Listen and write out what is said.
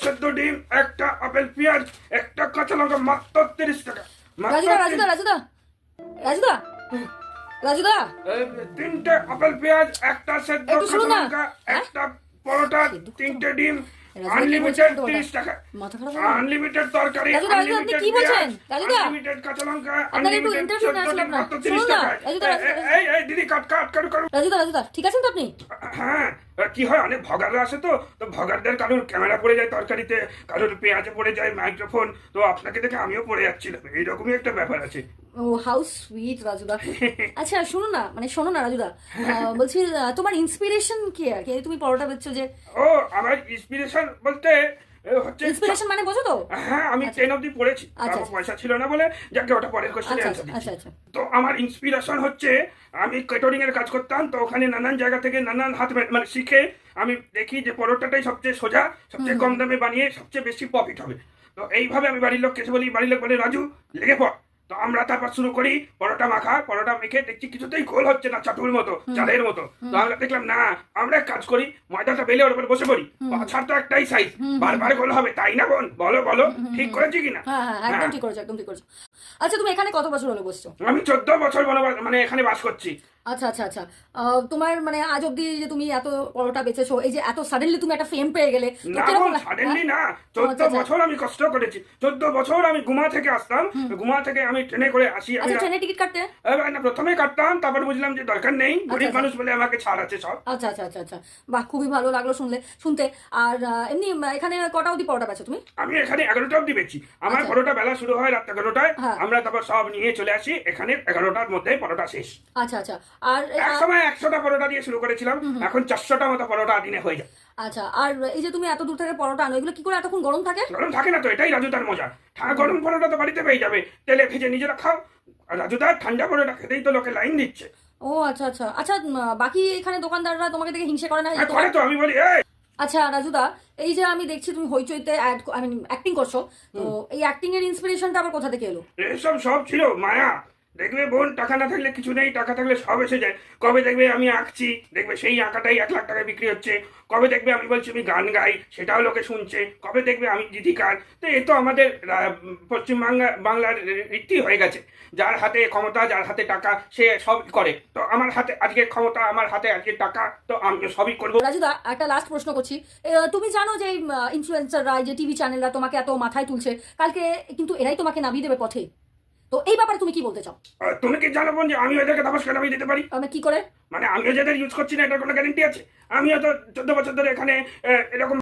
সেদ্ধ ডিম, একটা আপেল পেঁয়াজ, একটা কাঁচা লঙ্কা, মাত্র 30 টাকা। রাজুদা রাজুদা রাজুদা রাজুদা রাজুদা তিনটে আপেল পেঁয়াজ, একটা সেদ্ধ একটু কাঁচা শুনুন না। লঙ্কা, হ্যাঁ? একটা পরোটা, সেদ্ধ কাঁচা তিনটে ডিম, রাজুদা কি আনলিমিটেড বলছেন তোমার? 30 টাকা। মাথা খারাপ হয়ে গেল? আনলিমিটেড তরকারি, রাজুদা, রাজুদা, আপনি আনলিমিটেড কি বলছেন? পেঁয়াজ, রাজুদা? আনলিমিটেড কাঁচা লঙ্কা, আপনাকে একটু আনলিমিটেড ইন্টারভিউ সেদ্ধ নেওয়া ছিল ডিম, আপনার। মাত্র 30 শুনুন না, টাকায়। রাজুদা, রাজুদা। এই দিদি কাট করো। রাজুদা রাজুদা ঠিক আছেন তো আপনি? হ্যাঁ, কি হয় অনেক ভগাররা আসে, তো ভগারদের কারোর ক্যামেরা পড়ে যায় তরকারিতে, কারোর পেঁয়াজে পড়ে যায় মাইক্রোফোন, তো আপনাকে দেখে আমিও পড়ে যাচ্ছিলাম, এইরকমই একটা ব্যাপার আছে। ও হাউ সুইট রাজুদা। আচ্ছা শুনুন না, মানে শোনো না রাজুদা, বলছি তোমার ইন্সপিরেশন কি আর কি তুমি পরোটা বেচছো যে? ও আমার ইন্সপিরেশন বলতে হচ্ছে, ইন্সপিরেশন মানে বোঝো তো? হ্যাঁ আমি আচ্ছা। 10 অবধি পড়েছি, আচ্ছা, আমার পয়সা ছিল না বলে যাকে ওটা পরের কোশ্চেনে আচ্ছা অ্যান্সার আচ্ছা দিচ্ছি। আচ্ছা। তো আমার ইন্সপিরেশন হচ্ছে, আমি কেটারিং এর কাজ করতাম, তো ওখানে নানান জায়গা থেকে নানান হাত মানে শিখে আমি দেখি যে পরোটাটাই সবচেয়ে সোজা, সবচেয়ে কম দামে বানিয়ে সবচেয়ে বেশি প্রফিট হবে। তো এইভাবে আমি বাড়ির লোককে এসে বলি, বাড়ির লোক বলে রাজু লেগে পড়। তো আমরা তারপর শুরু করি পরোটা মাখা, পরোটা মেখে দেখছি কিছুতেই গোল হচ্ছে না, চাটুর মতো, চালের মতো। তো আমরা দেখলাম না, আমরা এক কাজ করি, ময়দাটা বেলে ওর উপরে বসে পড়ি, পাছার তো একটাই সাইজ, বারবার গোল হবে, তাই না বোন? বলো ঠিক করেছি কিনা? হ্যাঁ হ্যাঁ একদম ঠিক করেছো, একদম ঠিক করেছো। আচ্ছা তুমি এখানে কত বছর হলো বসছো? আমি 14 বছর মানে এখানে বাস করছি। আচ্ছা আচ্ছা আচ্ছা। তোমার মানে আজ অব্দি যে তুমি এত পরোটা বেচেছো, এই যে এত সাডেনলি তুমি একটা ফেম পেয়ে গেলে, তো না কিরকম বোন, সাডেনলি না, 14 বছর আমি কষ্ট করেছি। 14 বছর আমি গুমা থেকে আসতাম, গুমা থেকে আমি ট্রেনে করে আসি। আমি আচ্ছা ট্রেনের টিকিট কাটতে? না, প্রথমে কাটতাম, তারপর বুঝলাম যে দরকার নেই, গরিব আচ্ছা। মানুষ বলে আমাকে ছাড় আছে সব। আচ্ছা আচ্ছা আচ্ছা আচ্ছা। বাহ খুবই ভালো লাগলো শুনতে। আর এমনি এখানে কটা অবধি পরোটা বেচো তুমি? আমি এখানে 11টা অব্দি বেচি। আমার আচ্ছা। পরোটা বেলা শুরু হয় রাত 11টায়, হ্যাঁ। আমরা তারপর সব নিয়ে চলে আসি এখানে, 11টার মধ্যে পরোটা শেষ। আচ্ছা আচ্ছা। আর এক সময় 100টা পরোটা দিয়ে শুরু করেছিলাম, এখন 400টা মতো পরোটা দিনে হয়ে যায়। আচ্ছা। আর এই যে তুমি এত দূর থেকে পরোটা আনো, এগুলো কি করে এতক্ষণ গরম থাকে? গরম থাকে না তো, এটাই রাজুদার মজা। গরম পরোটা তো বাড়িতে পেয়ে যাবে, তেলে ভেজে নিজেরা খাও। আর রাজুদার ঠান্ডা পরোটা খেতেই তো লোকে লাইন দিচ্ছে। ও আচ্ছা আচ্ছা আচ্ছা। বাকি এখানে দোকানদাররা তোমাকে দেখে হিংসে করে না? হ্যাঁ, করে তো, আমি বলি এই। আচ্ছা রাজুদা, এই যে আমি দেখছি তুমি হইচইতে অ্যাক্টিং করছো, তো এই অ্যাক্টিং এর ইন্সপিরেশনটা আবার কোথা থেকে এলো? এসব সব ছিল মায়া। দেখবে বোন, টাকা না থাকলে কিছু নেই, টাকা থাকলে সব এসে যায়। কবে দেখবে আমি আঁকছি, দেখবে সেই আঁকাটাই 1 লাখ টাকায় বিক্রি হচ্ছে। কবে দেখবে আমি বলছি আমি গান গাই, সেটাও লোকে শুনছে। কবে দেখবে আমি গীতিকার। তো এ তো আমাদের বাংলার রীতি হয়ে গেছে, যার হাতে ক্ষমতা, যার হাতে টাকা, সে সব করে। তো আমার হাতে আজকে ক্ষমতা, আমার হাতে আজকে টাকা, তো আমি সবই করবো। রাজুদা একটা লাস্ট প্রশ্ন করছি। তুমি জানো যে ইনফ্লুয়েন্সাররা, যে টিভি চ্যানেলরা তোমাকে এত মাথায় তুলছে, কালকে কিন্তু এরাই তোমাকে নামিয়ে দেবে পথে। তো এই ব্যাপারে তুমি কি বলতে চাও? তুমি কি জানো বোন যে আমি ওদেরকে ধাপাস নামিয়ে দিতে পারি? আমি কি করে? মানে আমিও যাদের ইউজ করছি না, এটার কোনো গ্যারেন্টি আছে? আমিও তো 14 বছর ধরে এখানে এরকম